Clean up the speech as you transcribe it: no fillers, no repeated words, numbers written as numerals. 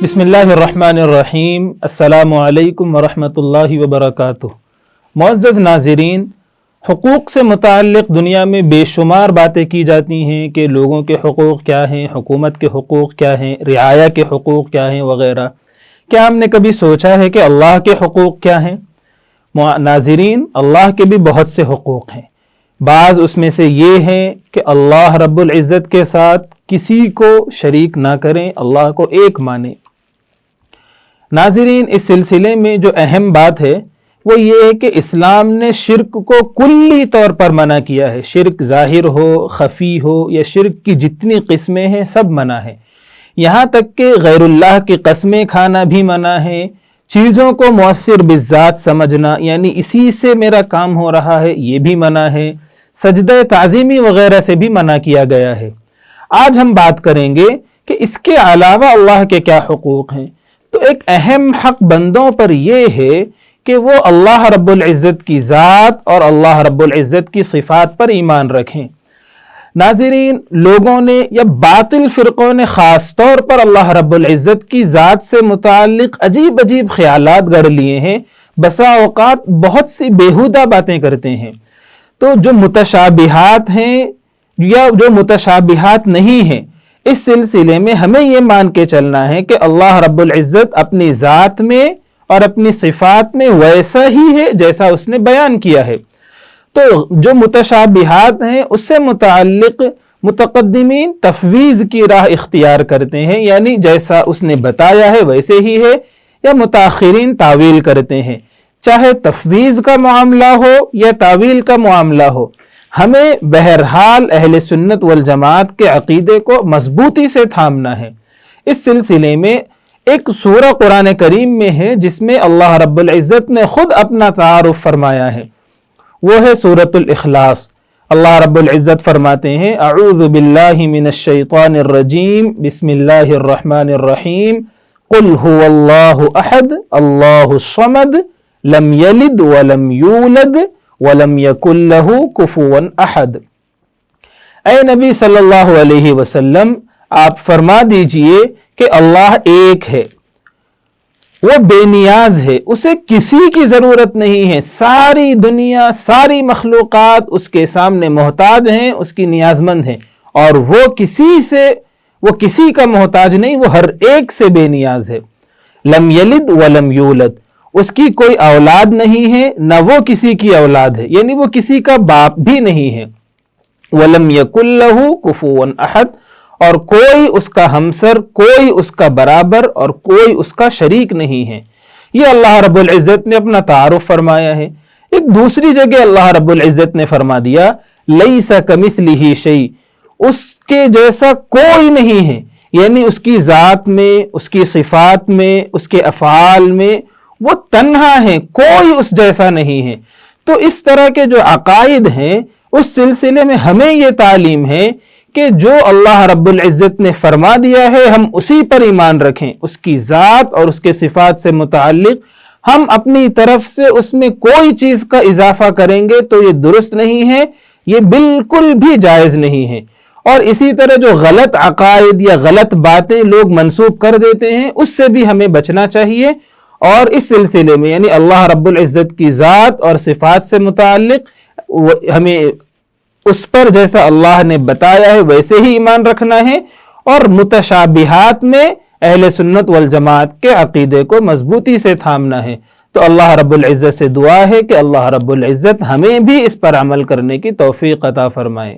بسم اللہ الرحمن الرحیم۔ السلام علیکم ورحمۃ اللہ وبرکاتہ۔ معزز ناظرین، حقوق سے متعلق دنیا میں بے شمار باتیں کی جاتی ہیں کہ لوگوں کے حقوق کیا ہیں، حکومت کے حقوق کیا ہیں، رعایا کے حقوق کیا ہیں وغیرہ۔ کیا ہم نے کبھی سوچا ہے کہ اللہ کے حقوق کیا ہیں؟ ناظرین، اللہ کے بھی بہت سے حقوق ہیں۔ بعض اس میں سے یہ ہیں کہ اللہ رب العزت کے ساتھ کسی کو شریک نہ کریں، اللہ کو ایک مانیں۔ ناظرین، اس سلسلے میں جو اہم بات ہے وہ یہ ہے کہ اسلام نے شرک کو کلی طور پر منع کیا ہے۔ شرک ظاہر ہو، خفی ہو، یا شرک کی جتنی قسمیں ہیں سب منع ہے۔ یہاں تک کہ غیر اللہ کی قسمیں کھانا بھی منع ہے، چیزوں کو مؤثر بالذات سمجھنا، یعنی اسی سے میرا کام ہو رہا ہے، یہ بھی منع ہے۔ سجدہ تعظیمی وغیرہ سے بھی منع کیا گیا ہے۔ آج ہم بات کریں گے کہ اس کے علاوہ اللہ کے کیا حقوق ہیں۔ تو ایک اہم حق بندوں پر یہ ہے کہ وہ اللہ رب العزت کی ذات اور اللہ رب العزت کی صفات پر ایمان رکھیں۔ ناظرین، لوگوں نے یا باطل فرقوں نے خاص طور پر اللہ رب العزت کی ذات سے متعلق عجیب عجیب خیالات گڑھ لیے ہیں، بسا اوقات بہت سی بیہودہ باتیں کرتے ہیں۔ تو جو متشابہات ہیں یا جو متشابہات نہیں ہیں، اس سلسلے میں ہمیں یہ مان کے چلنا ہے کہ اللہ رب العزت اپنی ذات میں اور اپنی صفات میں ویسا ہی ہے جیسا اس نے بیان کیا ہے۔ تو جو متشابہات ہیں اس سے متعلق متقدمین تفویض کی راہ اختیار کرتے ہیں، یعنی جیسا اس نے بتایا ہے ویسے ہی ہے، یا متاخرین تعویل کرتے ہیں۔ چاہے تفویض کا معاملہ ہو یا تعویل کا معاملہ ہو، ہمیں بہرحال اہل سنت والجماعت کے عقیدے کو مضبوطی سے تھامنا ہے۔ اس سلسلے میں ایک سورہ قرآن کریم میں ہے جس میں اللہ رب العزت نے خود اپنا تعارف فرمایا ہے، وہ ہے سورۃ الاخلاص۔ اللہ رب العزت فرماتے ہیں: اعوذ باللہ من الشیطان الرجیم، بسم اللہ الرحمن الرحیم، قل هو اللہ احد اللہ الصمد لم یلد ولم یولد ولم یکن لہ کفوا احد۔ اے نبی صلی اللہ علیہ وسلم، آپ فرما دیجئے کہ اللہ ایک ہے، وہ بے نیاز ہے، اسے کسی کی ضرورت نہیں ہے۔ ساری دنیا، ساری مخلوقات اس کے سامنے محتاج ہیں، اس کی نیاز مند ہیں، اور وہ کسی کا محتاج نہیں، وہ ہر ایک سے بے نیاز ہے۔ لم یلد ولم یولد، اس کی کوئی اولاد نہیں ہے، نہ وہ کسی کی اولاد ہے، یعنی وہ کسی کا باپ بھی نہیں ہے۔ ولم یکن لہ کفوا احد، اور کوئی اس کا ہمسر، کوئی اس کا برابر اور کوئی اس کا شریک نہیں ہے۔ یہ اللہ رب العزت نے اپنا تعارف فرمایا ہے۔ ایک دوسری جگہ اللہ رب العزت نے فرما دیا: لیس کمثلہ شیء، اس کے جیسا کوئی نہیں ہے، یعنی اس کی ذات میں، اس کی صفات میں، اس کے افعال میں وہ تنہا ہے، کوئی اس جیسا نہیں ہے۔ تو اس طرح کے جو عقائد ہیں اس سلسلے میں ہمیں یہ تعلیم ہے کہ جو اللہ رب العزت نے فرما دیا ہے ہم اسی پر ایمان رکھیں۔ اس کی ذات اور اس کے صفات سے متعلق ہم اپنی طرف سے اس میں کوئی چیز کا اضافہ کریں گے تو یہ درست نہیں ہے، یہ بالکل بھی جائز نہیں ہے۔ اور اسی طرح جو غلط عقائد یا غلط باتیں لوگ منسوب کر دیتے ہیں اس سے بھی ہمیں بچنا چاہیے۔ اور اس سلسلے میں یعنی اللہ رب العزت کی ذات اور صفات سے متعلق ہمیں اس پر جیسا اللہ نے بتایا ہے ویسے ہی ایمان رکھنا ہے، اور متشابہات میں اہل سنت والجماعت کے عقیدے کو مضبوطی سے تھامنا ہے۔ تو اللہ رب العزت سے دعا ہے کہ اللہ رب العزت ہمیں بھی اس پر عمل کرنے کی توفیق عطا فرمائے۔